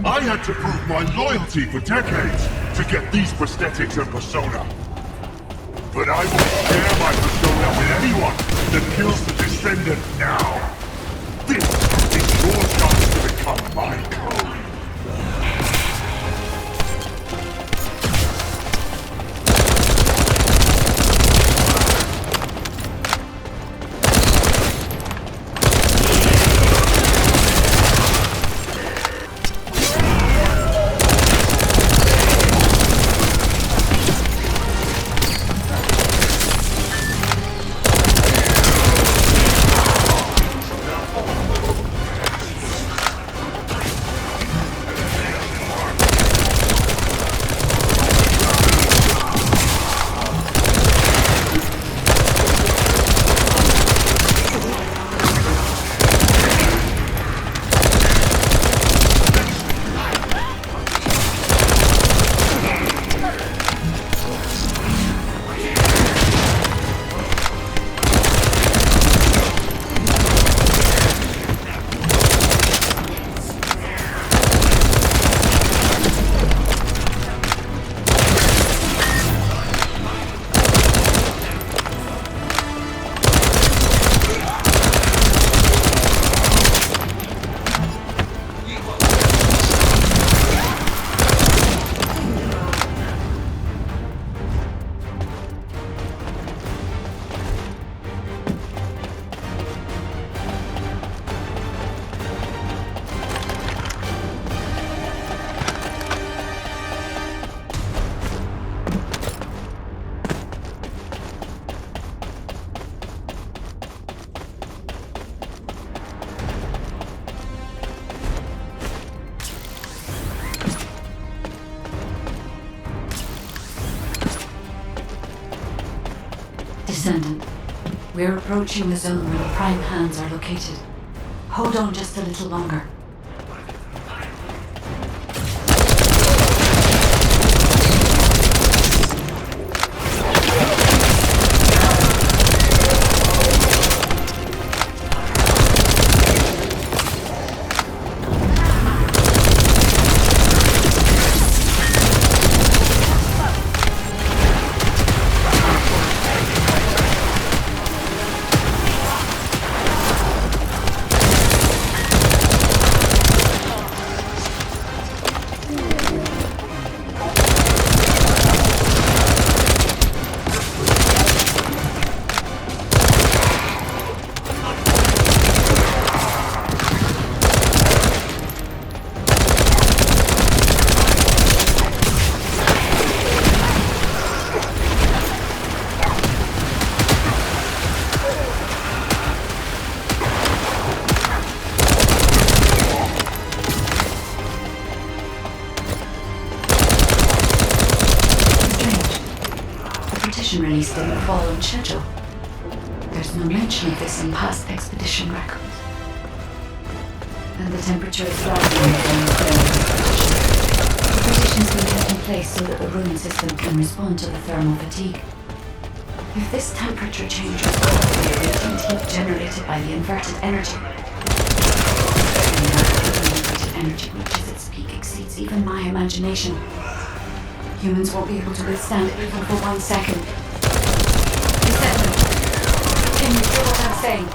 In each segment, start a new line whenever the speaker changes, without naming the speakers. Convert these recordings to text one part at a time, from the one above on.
I had to prove my loyalty for decades to get these prosthetics and persona. But I won't share my persona with anyone that kills the Descendant now. This is your chance to become my clone.
Descendant, we're approaching the zone where the Prime Hands are located. Hold on just a little longer. Release didn't follow on schedule. There's no mention of this in past expedition records. And the temperature is rising in the The conditions been kept in place so that the room system can respond to the thermal fatigue. If this temperature change was caused by the radiant heat generated by the inverted energy, the inverted energy reaches its peak exceeds even my imagination. Humans won't be able to withstand it even for 1 second. Can you hear what I'm saying?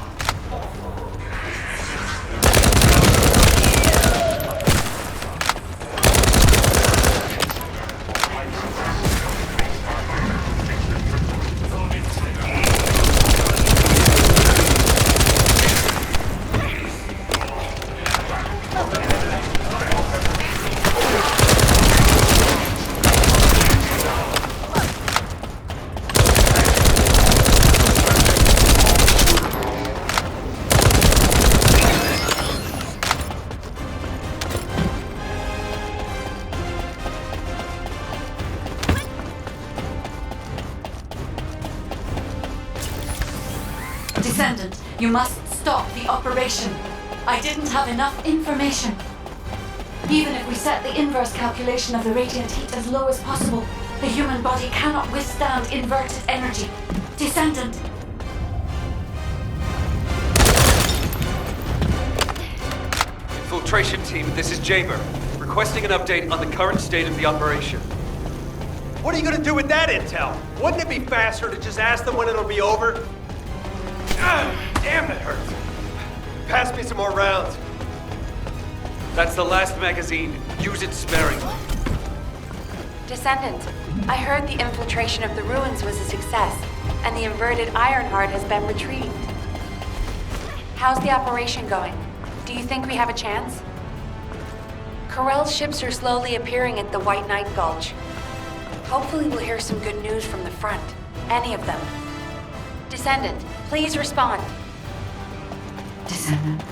Descendant, you must stop the operation. I didn't have enough information. Even if we set the inverse calculation of the radiant heat as low as possible, the human body cannot withstand inverted energy. Descendant!
Infiltration team, this is Jaber. We're Requesting an update on the current state of the operation.
What are you gonna do with that intel? Wouldn't it be faster to just ask them when it'll be over? Damn, it hurts. Pass me some more rounds.
That's the last magazine. Use it sparingly.
Descendant, I heard the infiltration of the ruins was a success, and the inverted Ironheart has been retrieved. How's the operation going? Do you think we have a chance? Corell's ships are slowly appearing at the White Knight Gulch. Hopefully we'll hear some good news from the front. Any of them. Descendant, please respond.
Descendant.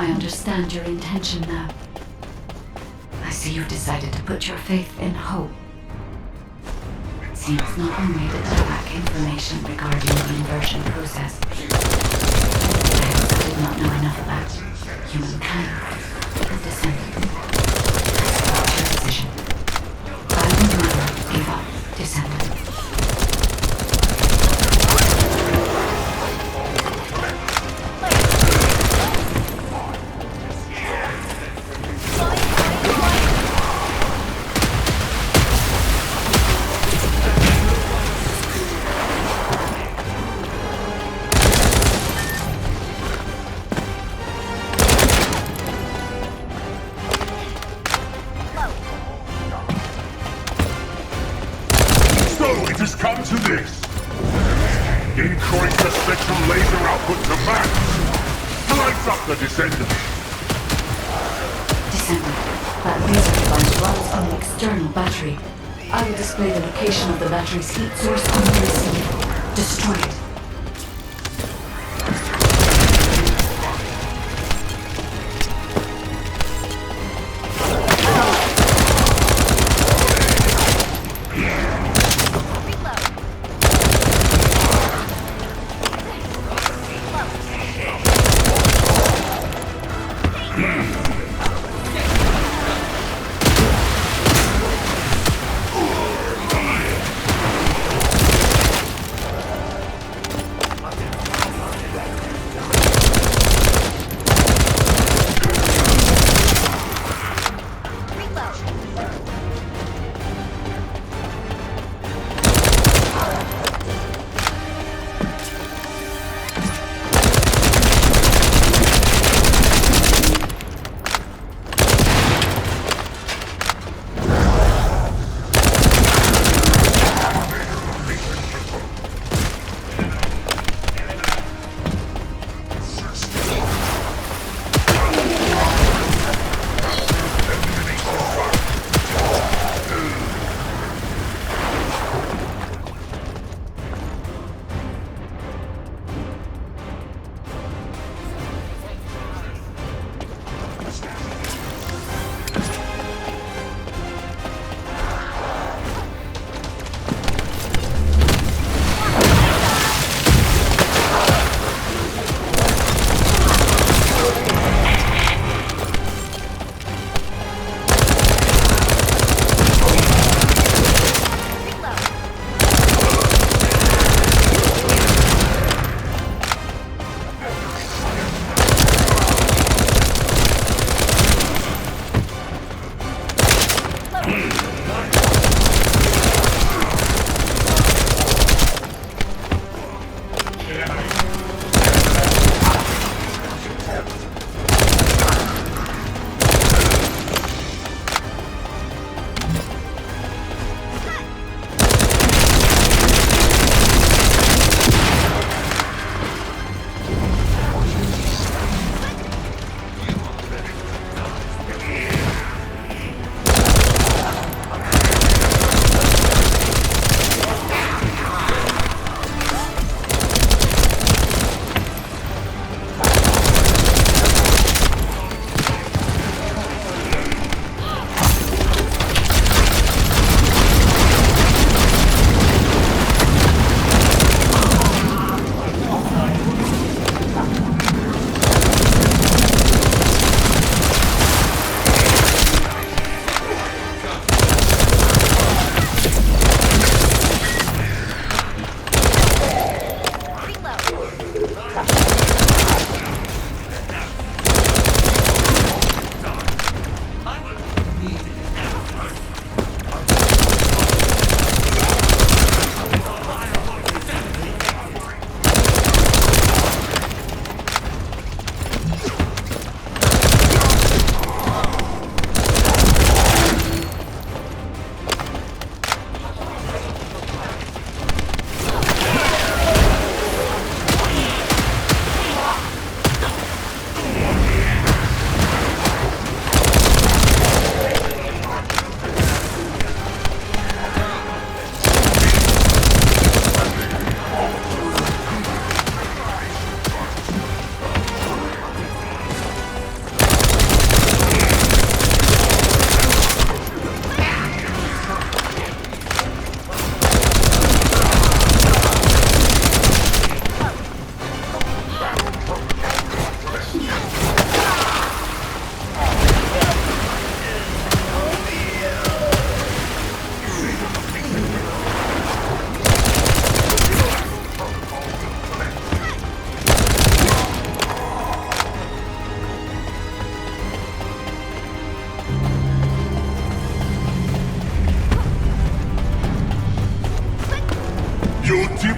I understand your intention now. I see you've decided to put your faith in hope. It seems not only that I lack information regarding the inversion process, I also did not know enough about humankind and descendants. That's your decision. I will never give up, descendant.
It has come to this. Increase the spectral laser output to max. Lights up the Descendant.
Descendant, that laser device runs on an external battery. I will display the location of the battery's heat source on the receiver. Destroy it.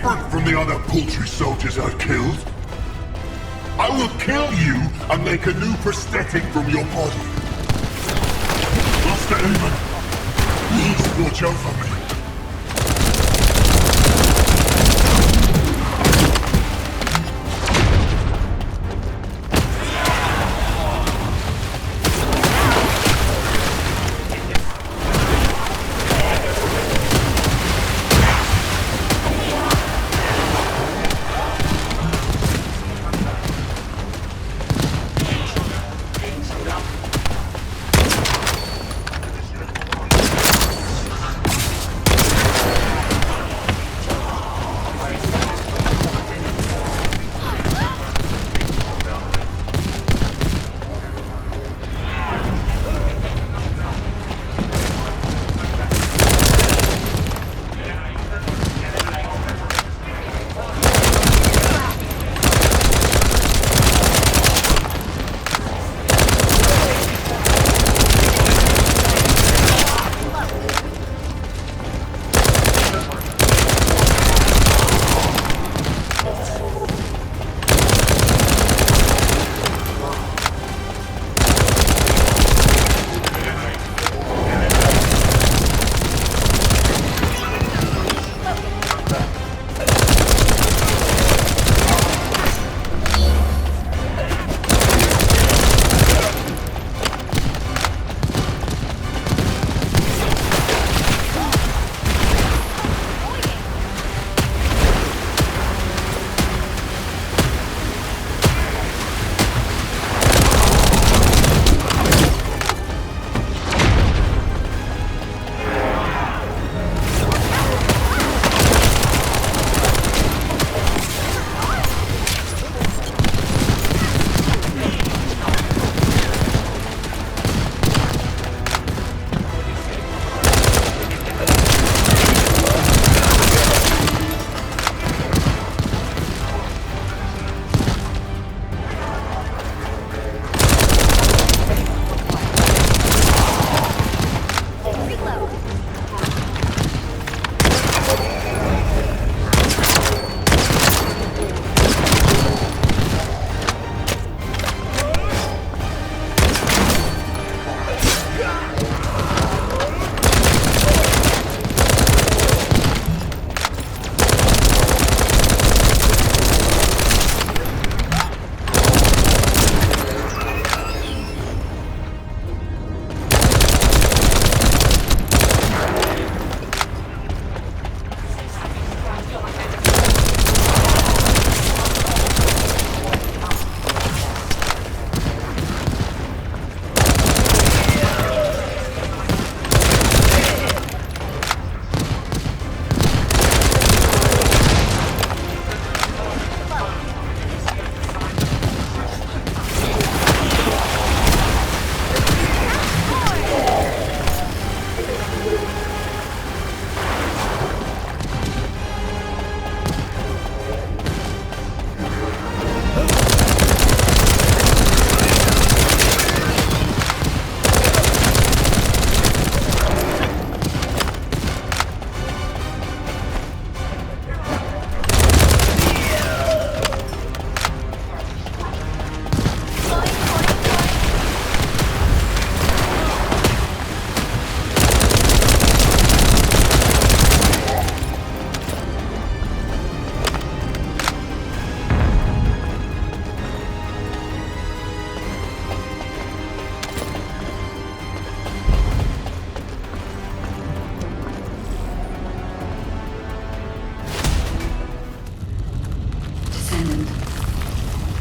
different from the other paltry soldiers I've killed. I will kill you and make a new prosthetic from your body. Master Aemon, please watch over me.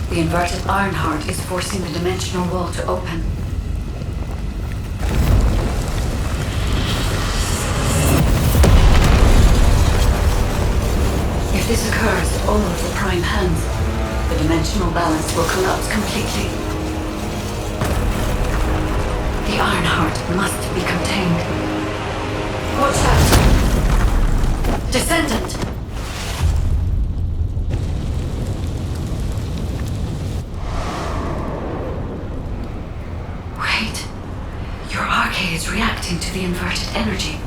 The inverted Ironheart is forcing the dimensional wall to open. If this occurs to all of the Prime Hands, the dimensional balance will collapse completely. The Ironheart must be contained. Watch out! Descendant! Wait. Your arcade is reacting to the inverted energy.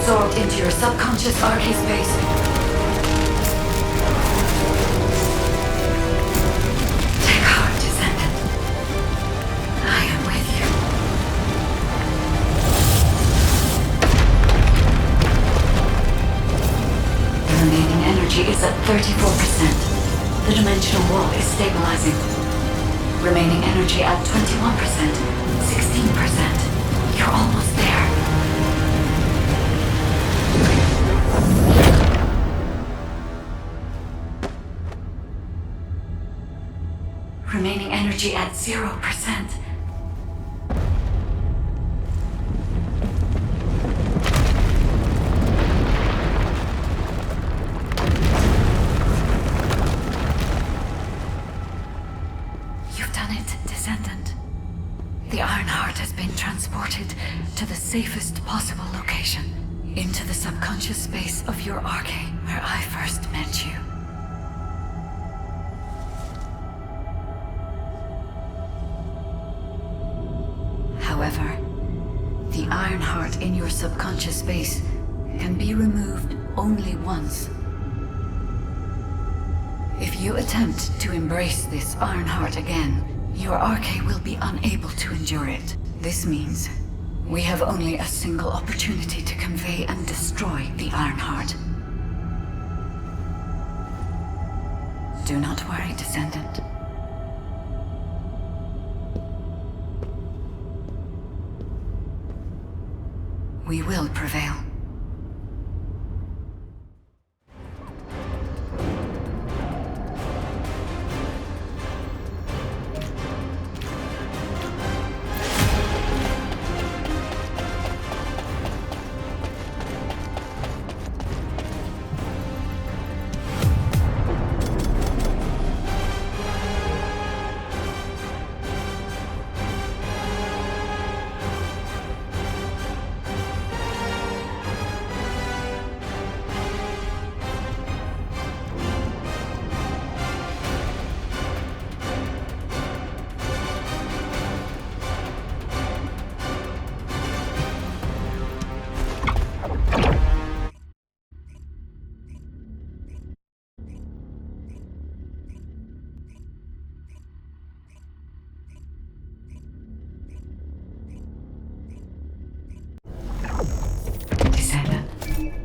absorbed into your subconscious arcade space. Take heart, Descendant. I am with you. The remaining energy is at 34%. The dimensional wall is stabilizing. Remaining energy at 21%, 16%. You're almost there. Remaining energy at 0%. You've done it, Descendant. The Ironheart has been transported to the safest possible location, into the subconscious space of your arcade, where I first met you. However, the Ironheart in your subconscious space can be removed only once. If you attempt to embrace this Ironheart again, your arcade will be unable to endure it. This means we have only a single opportunity to convey and destroy the Ironheart. Do not worry, Descendant. We will prevail.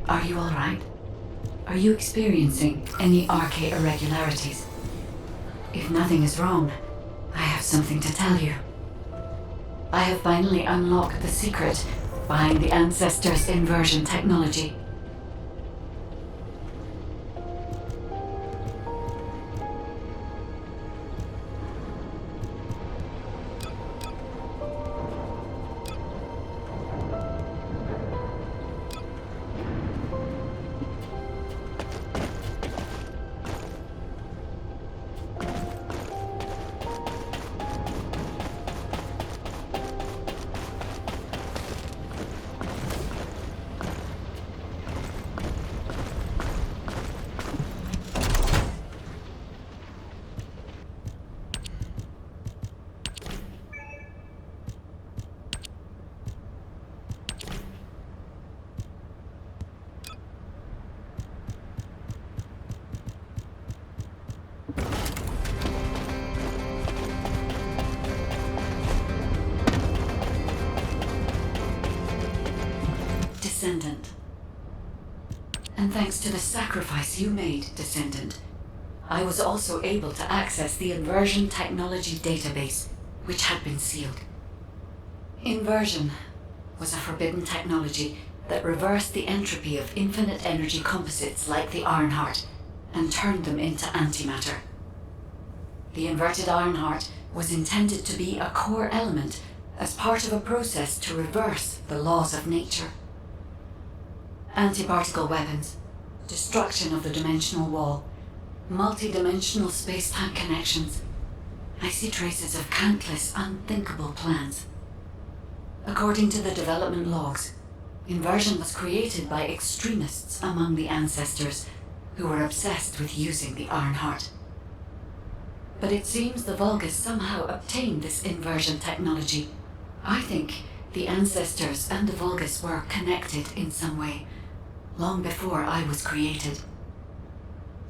Are you all right? Are you experiencing any arcade irregularities? If nothing is wrong, I have something to tell you. I have finally unlocked the secret behind the Ancestors' inversion technology. Descendant. And thanks to the sacrifice you made, Descendant, I was also able to access the Inversion Technology database, which had been sealed. Inversion was a forbidden technology that reversed the entropy of infinite energy composites like the Ironheart and turned them into antimatter. The inverted Ironheart was intended to be a core element as part of a process to reverse the laws of nature. Anti-particle weapons, destruction of the dimensional wall, multi-dimensional space-time connections. I see traces of countless unthinkable plans. According to the development logs, inversion was created by extremists among the Ancestors who were obsessed with using the Ironheart. But it seems the Vulgus somehow obtained this inversion technology. I think The ancestors and the Vulgus were connected in some way, long before I was created.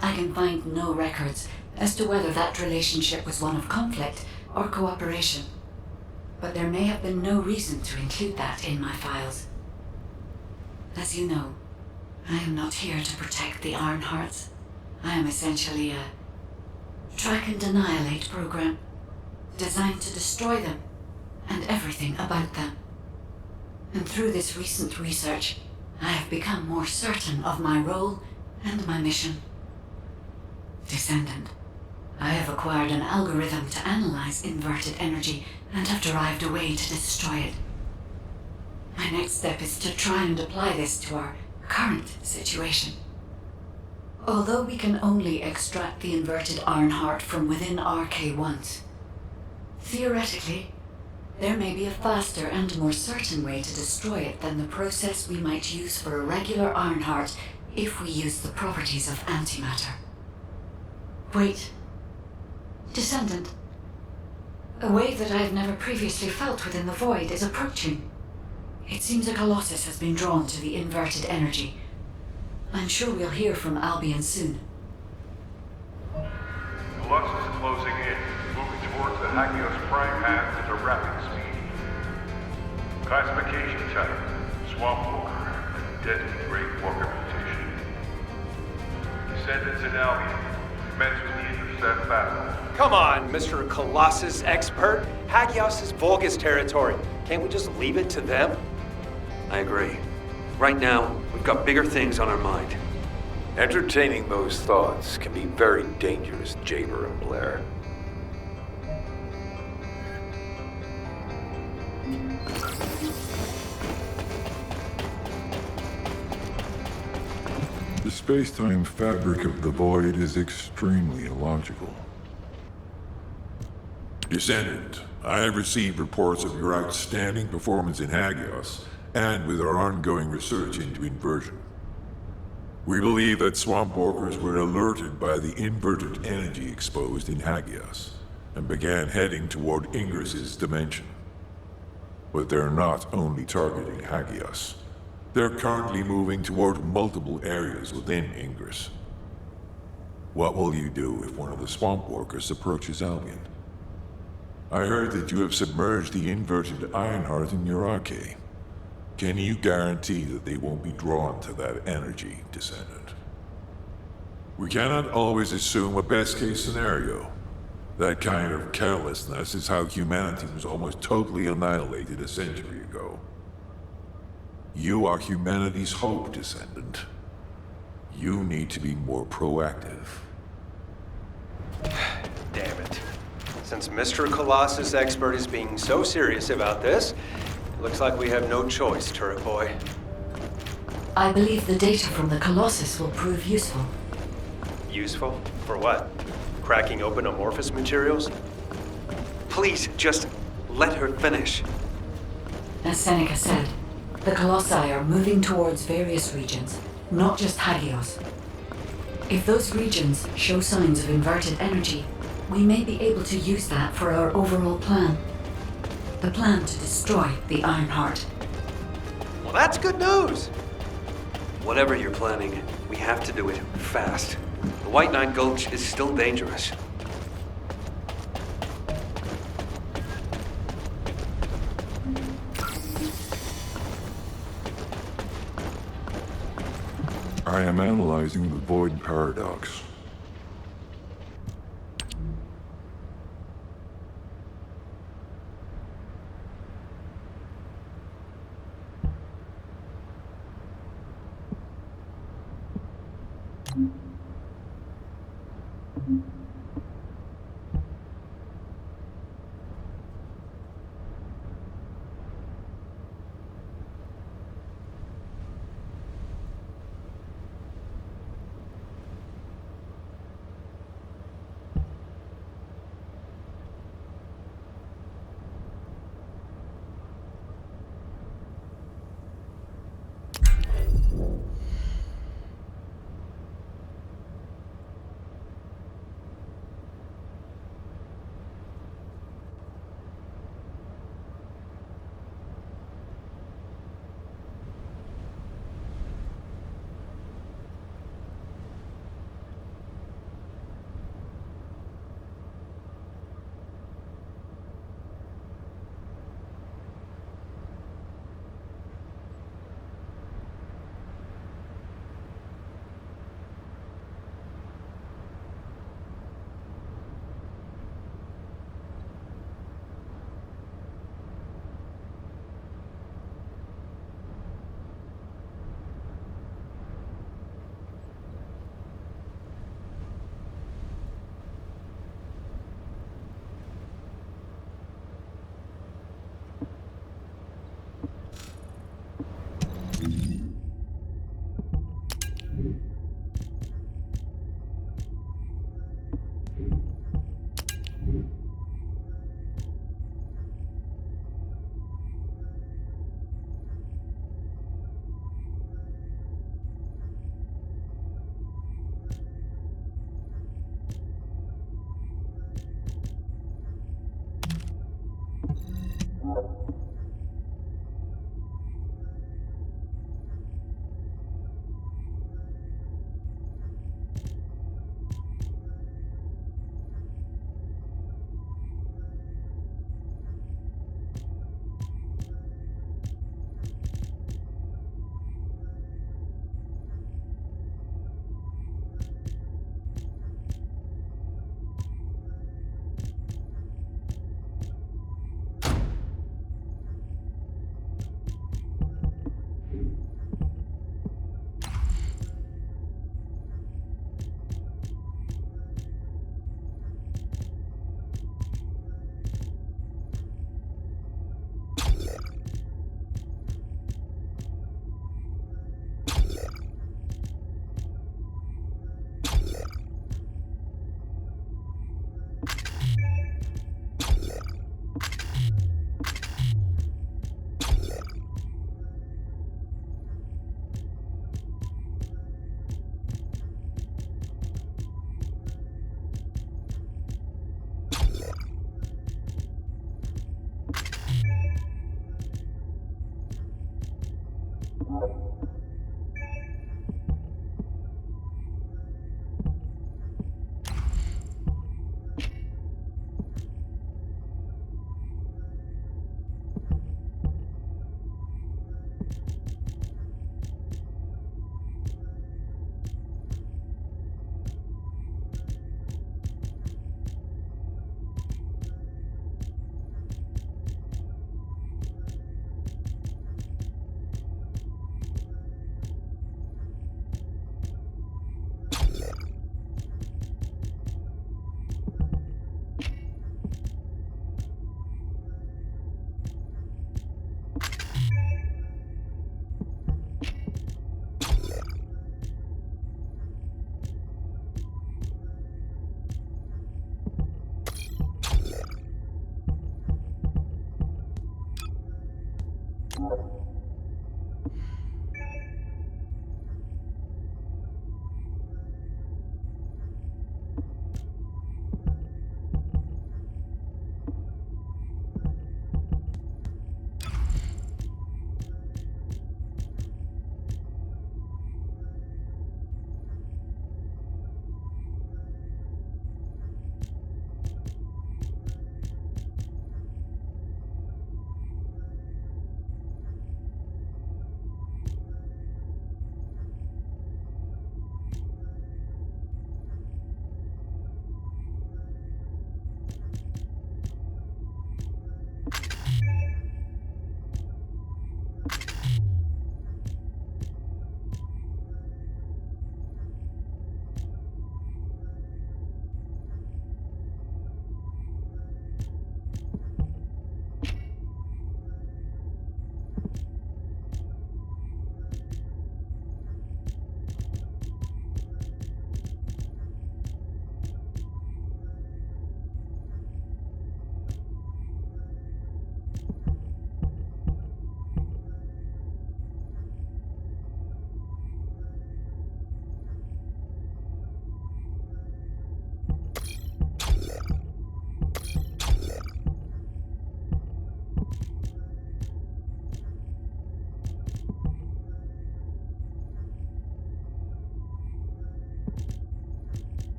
I can find no records as to whether that relationship was one of conflict or cooperation, but there may have been no reason to include that in my files. As you know, I am not here to protect the Ironhearts. I am essentially a track and annihilate program, designed to destroy them and everything about them. And through this recent research, I have become more certain of my role and my mission. Descendant, I have acquired an algorithm to analyze inverted energy and have derived a way to destroy it. My next step is to try and apply this to our current situation. Although we can only extract the inverted Ironheart from within RK once, theoretically, there may be a faster and more certain way to destroy it than the process we might use for a regular Ironheart if we use the properties of antimatter. Wait. Descendant. A wave that I have never previously felt within the void is approaching. It seems a Colossus has been drawn to the inverted energy. I'm sure we'll hear from Albion soon.
Colossus is closing in, moving towards the Hagios prime path at a rapid speed. Classification type, Swamp Walker, deadly Great Walker mutation. Descendants in Albion, commence with the intercept battle.
Come on, Mr. Colossus expert. Hagios is Vulgus territory. Can't we just leave it to them?
I agree. Right now, we've got bigger things on our mind.
Entertaining those thoughts can be very dangerous, Jaber and Blair.
The space-time fabric of the void is extremely illogical. Descendant, I have received reports of your outstanding performance in Hagios, and with our ongoing research into inversion. We believe that swamp walkers were alerted by the inverted energy exposed in Hagios, and began heading toward Ingris's dimension. But they're not only targeting Hagios. They're currently moving toward multiple areas within Ingris. What will you do if one of the swamp walkers approaches Albion? I heard that you have submerged the inverted Ironheart in your arcade. Can you guarantee that they won't be drawn to that energy, Descendant? We cannot always assume a best-case scenario. That kind of carelessness is how humanity was almost totally annihilated a century ago. You are humanity's hope, Descendant. You need to be more proactive.
Damn it. Since Mr. Colossus expert is being so serious about this, looks like we have no choice, Turret Boy.
I believe the data from the Colossus will prove useful.
Useful? For what? Cracking open amorphous materials?
Please, just let her finish.
As Seneca said, the Colossi are moving towards various regions, not just Hagios. If those regions show signs of inverted energy, we may be able to use that for our overall plan. The plan to destroy the Ironheart.
Well, that's good news!
Whatever you're planning, we have to do it fast. The White Knight Gulch is still dangerous.
I am analyzing the void paradox.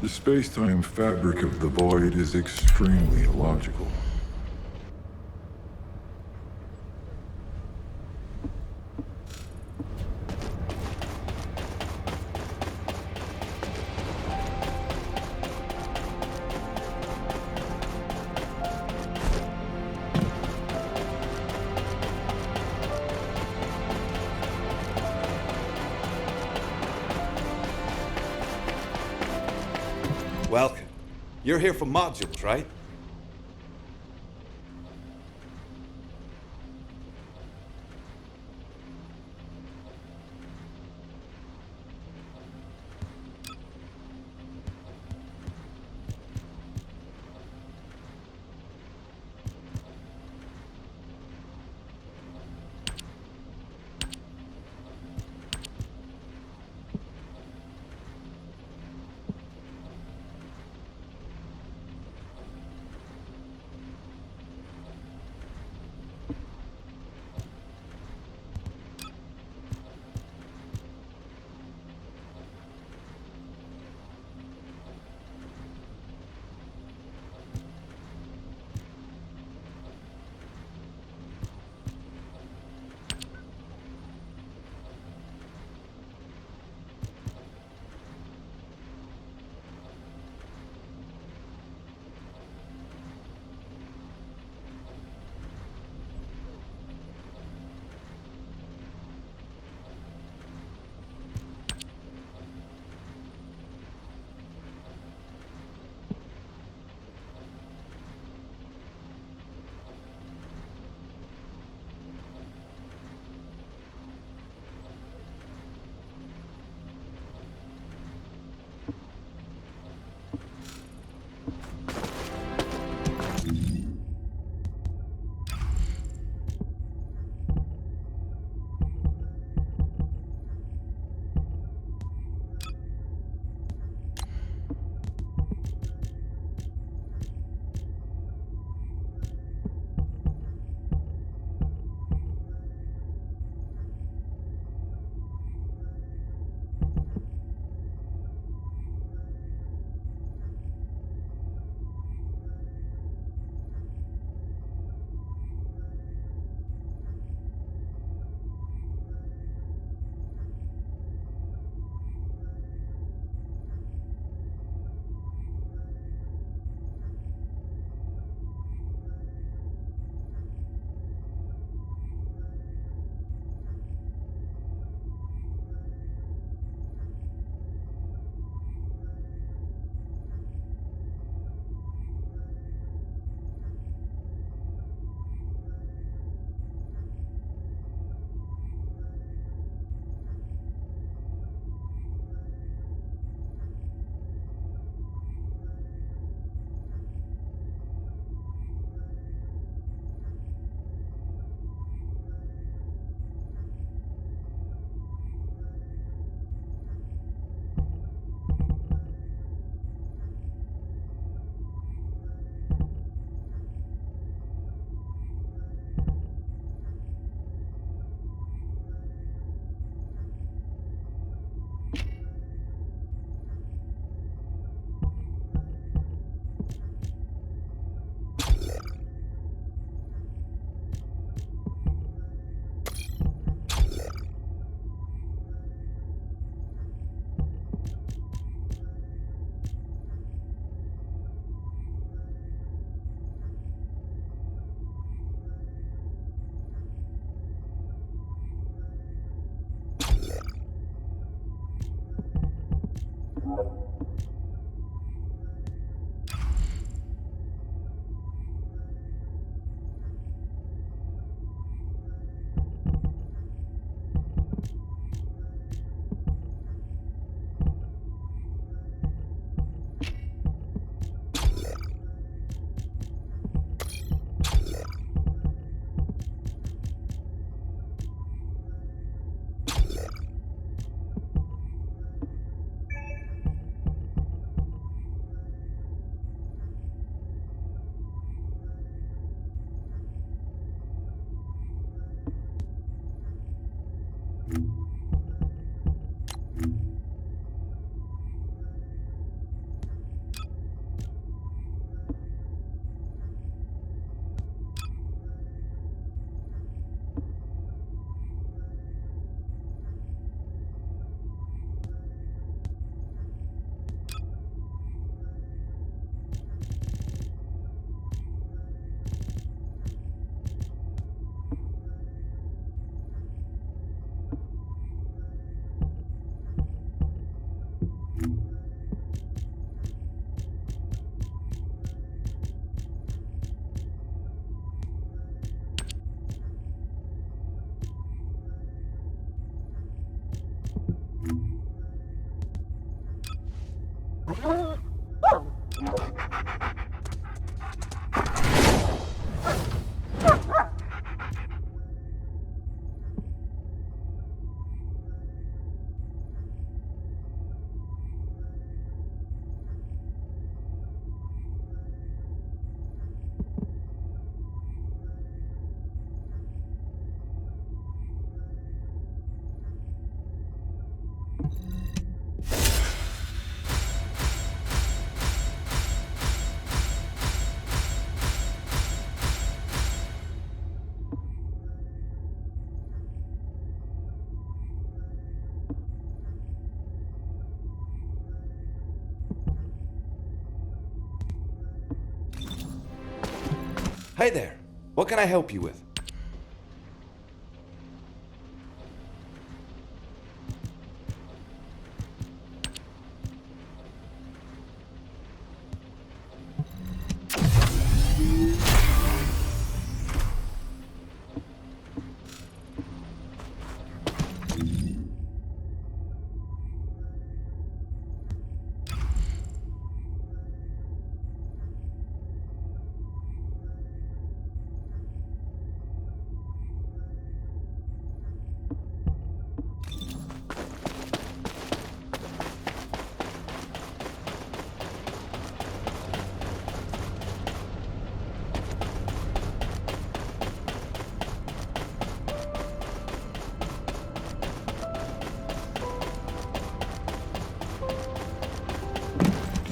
The space-time fabric of the void is extremely illogical.
You're here for modules, right? Hi there. What can I help you with?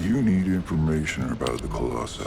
You need information about the Colossi.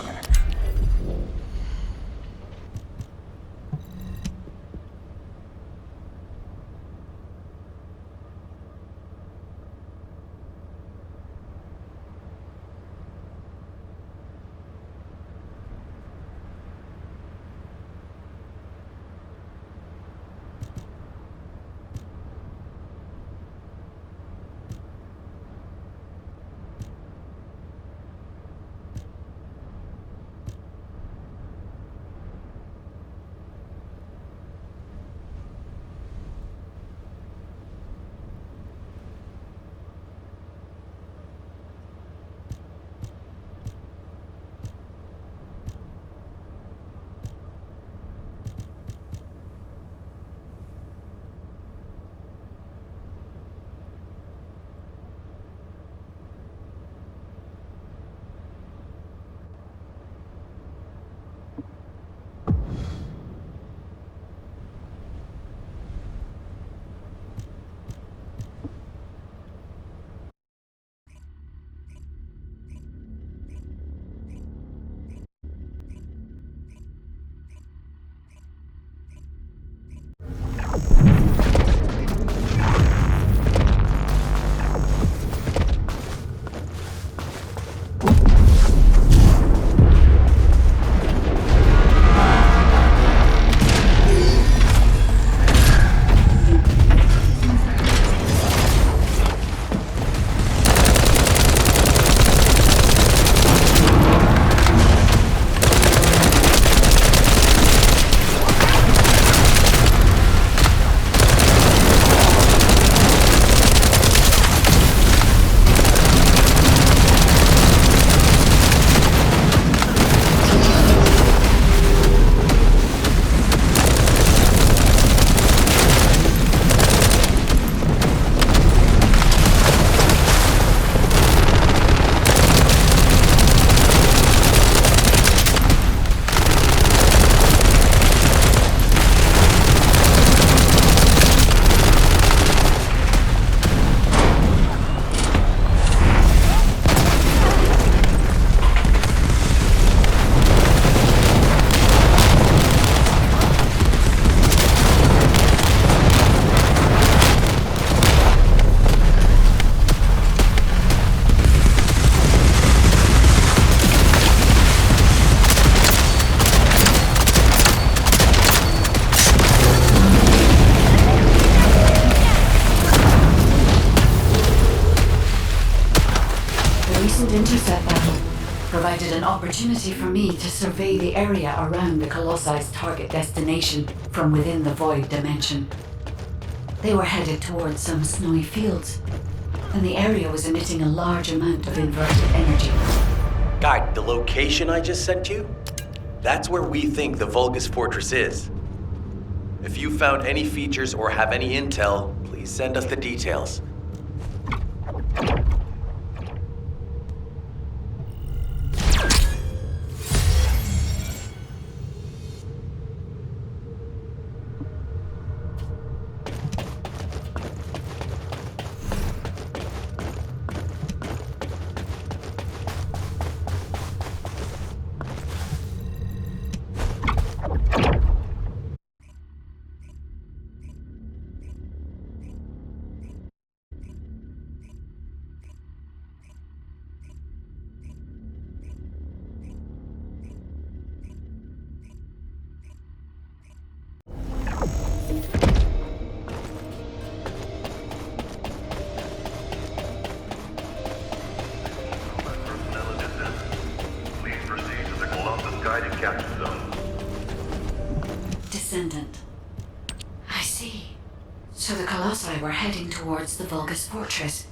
Intercept battle provided an opportunity for me to survey the area around the Colossi's target destination from within the Void dimension. They were headed towards some snowy fields, and the area was emitting a large amount of inverted energy.
Guide, the location I just sent you? That's where we think the Vulgus Fortress is. If you found any features or have any intel, please send us the details.
guided capture zone.
Descendant. I see. So the Colossi were heading towards the Vulgus fortress.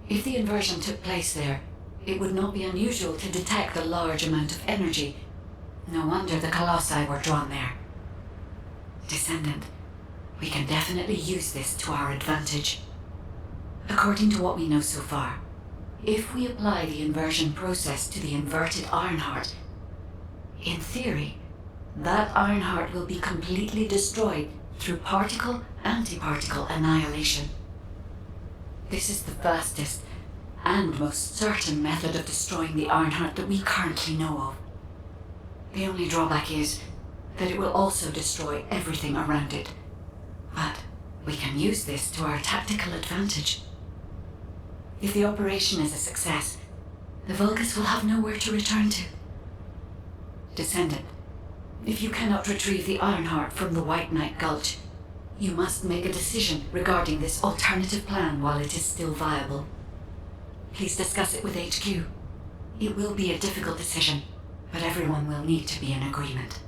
If the inversion took place there, it would not be unusual to detect a large amount of energy. No wonder the Colossi were drawn there. Descendant, we can definitely use this to our advantage. According to what we know so far, if we apply the inversion process to the inverted Ironheart, in theory, that Ironheart will be completely destroyed through particle-antiparticle annihilation. This is the fastest and most certain method of destroying the Ironheart that we currently know of. The only drawback is that it will also destroy everything around it. But we can use this to our tactical advantage. If the operation is a success, the Vulgus will have nowhere to return to. Descendant, if you cannot retrieve the Ironheart from the White Knight Gulch, you must make a decision regarding this alternative plan while it is still viable. Please discuss it with HQ. It will be a difficult decision, but everyone will need to be in agreement.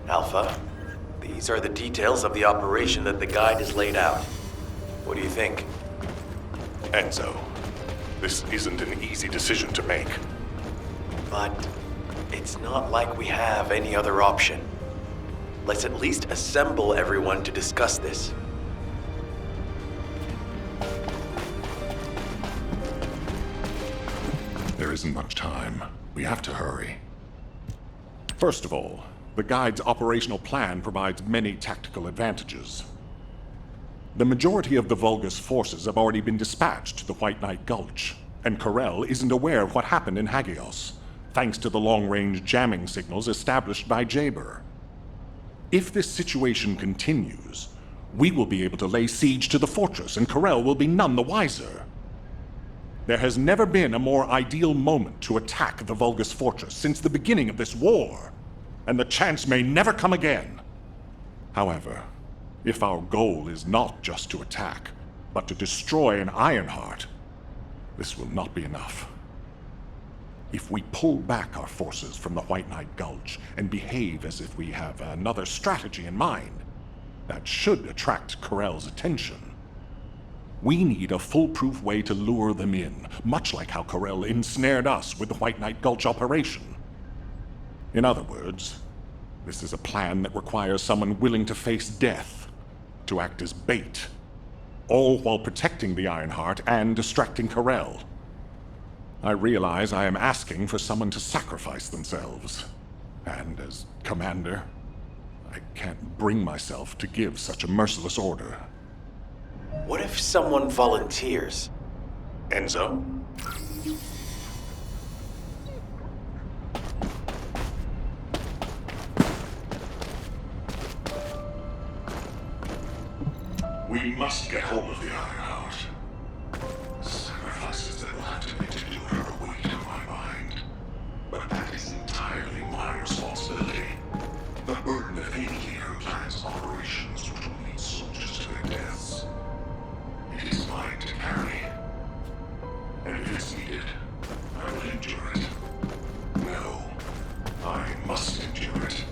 Alpha, these are the details of the operation that the guide has laid out. What do you think?
Enzo, this isn't an easy decision to make.
But it's not like we have any other option. Let's at least assemble everyone to discuss this.
There isn't much time. We have to hurry. First of all, the Guide's operational plan provides many tactical advantages. The majority of the Vulgus forces have already been dispatched to the White Knight Gulch, and Corel isn't aware of what happened in Hagios, thanks to the long-range jamming signals established by Jaber. If this situation continues, we will be able to lay siege to the fortress, and Corel will be none the wiser. There has never been a more ideal moment to attack the Vulgus fortress since the beginning of this war, and the chance may never come again. However, if our goal is not just to attack, but to destroy an Ironheart, this will not be enough. If we pull back our forces from the White Knight Gulch and behave as if we have another strategy in mind, that should attract Corel's attention. We need a foolproof way to lure them in, much like how Corel ensnared us with the White Knight Gulch operation. In other words, this is a plan that requires someone willing to face death, to act as bait, all while protecting the Ironheart and distracting Corel. I realize I am asking for someone to sacrifice themselves, and as commander, I can't bring myself to give such a merciless order.
What if someone volunteers?
Enzo? We must get hold of the Ironheart. Sacrifices that we'll have to make to do it are a weight on my mind. But that is entirely my responsibility. The burden of any leader who plans operations which will lead soldiers to their deaths. It is mine to carry. And if it's needed, I will endure it. No, I must endure it.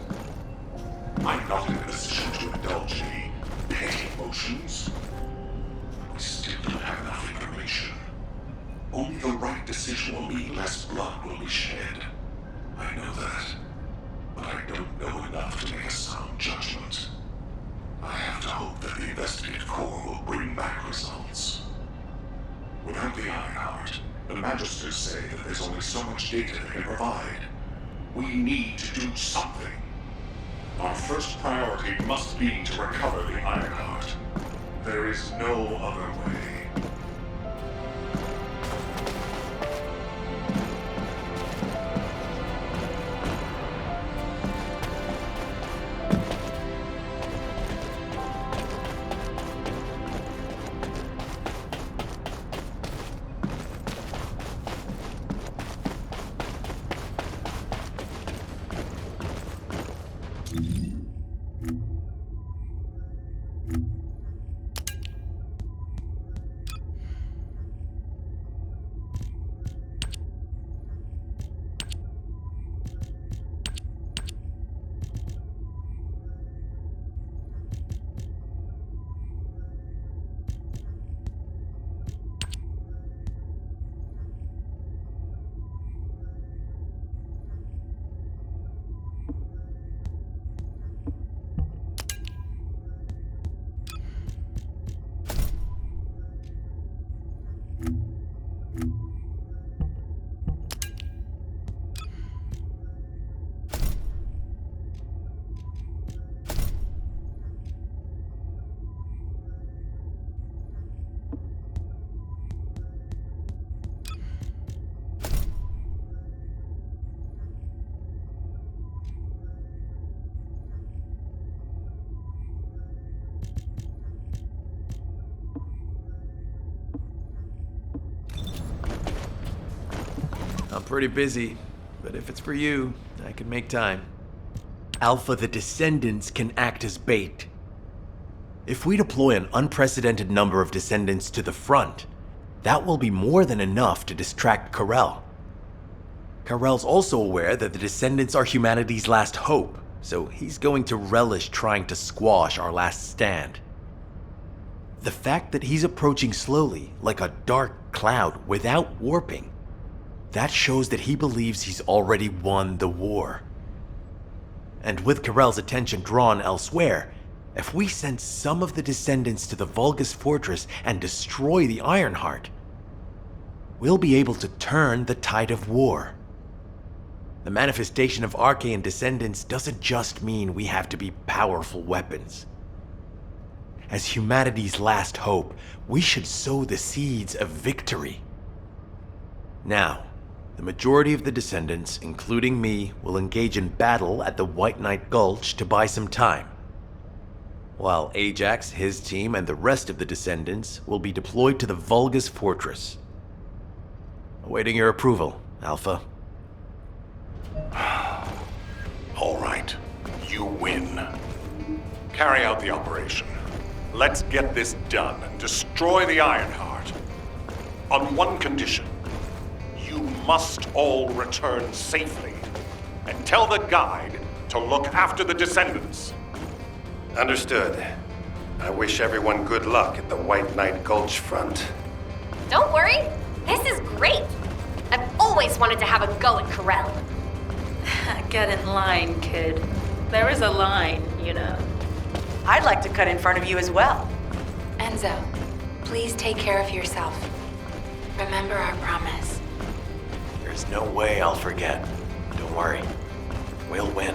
I'm not in a position to indulge any petty emotions. We still don't have enough information. Only the right decision will mean less blood will be shed. I know that. But I don't know enough to make a sound judgment. I have to hope that the investigative corps will bring back results. Without the Ironheart, the Magisters say that there's only so much data they can provide. We need to do something. Our first priority must be to recover the Ironheart. There is no other way.
pretty busy, but if it's for you, I can make time. Alpha, the Descendants can act as bait. If we deploy an unprecedented number of Descendants to the front, that will be more than enough to distract Karel. Karel's also aware that the Descendants are humanity's last hope, so he's going to relish trying to squash our last stand. The fact that he's approaching slowly, like a dark cloud without warping, that shows that he believes he's already won the war. And with Karel's attention drawn elsewhere, if we send some of the Descendants to the Vulgus Fortress and destroy the Ironheart, we'll be able to turn the tide of war. The manifestation of Archaean Descendants doesn't just mean we have to be powerful weapons. As humanity's last hope, we should sow the seeds of victory. Now, the majority of the Descendants, including me, will engage in battle at the White Knight Gulch to buy some time, while Ajax, his team, and the rest of the Descendants will be deployed to the Vulgus Fortress. Awaiting your approval, Alpha.
All right, you win. Carry out the operation. Let's get this done and destroy the Ironheart. On one condition. You must all return safely. And tell the guide to look after the Descendants.
Understood. I wish everyone good luck at the White Knight Gulch front.
Don't worry. This is great. I've always wanted to have a go at Karel.
Get in line, kid. There is a line, you know.
I'd like to cut in front of you as well.
Enzo, please take care of yourself. Remember our promise.
There's no way I'll forget. Don't worry. We'll win.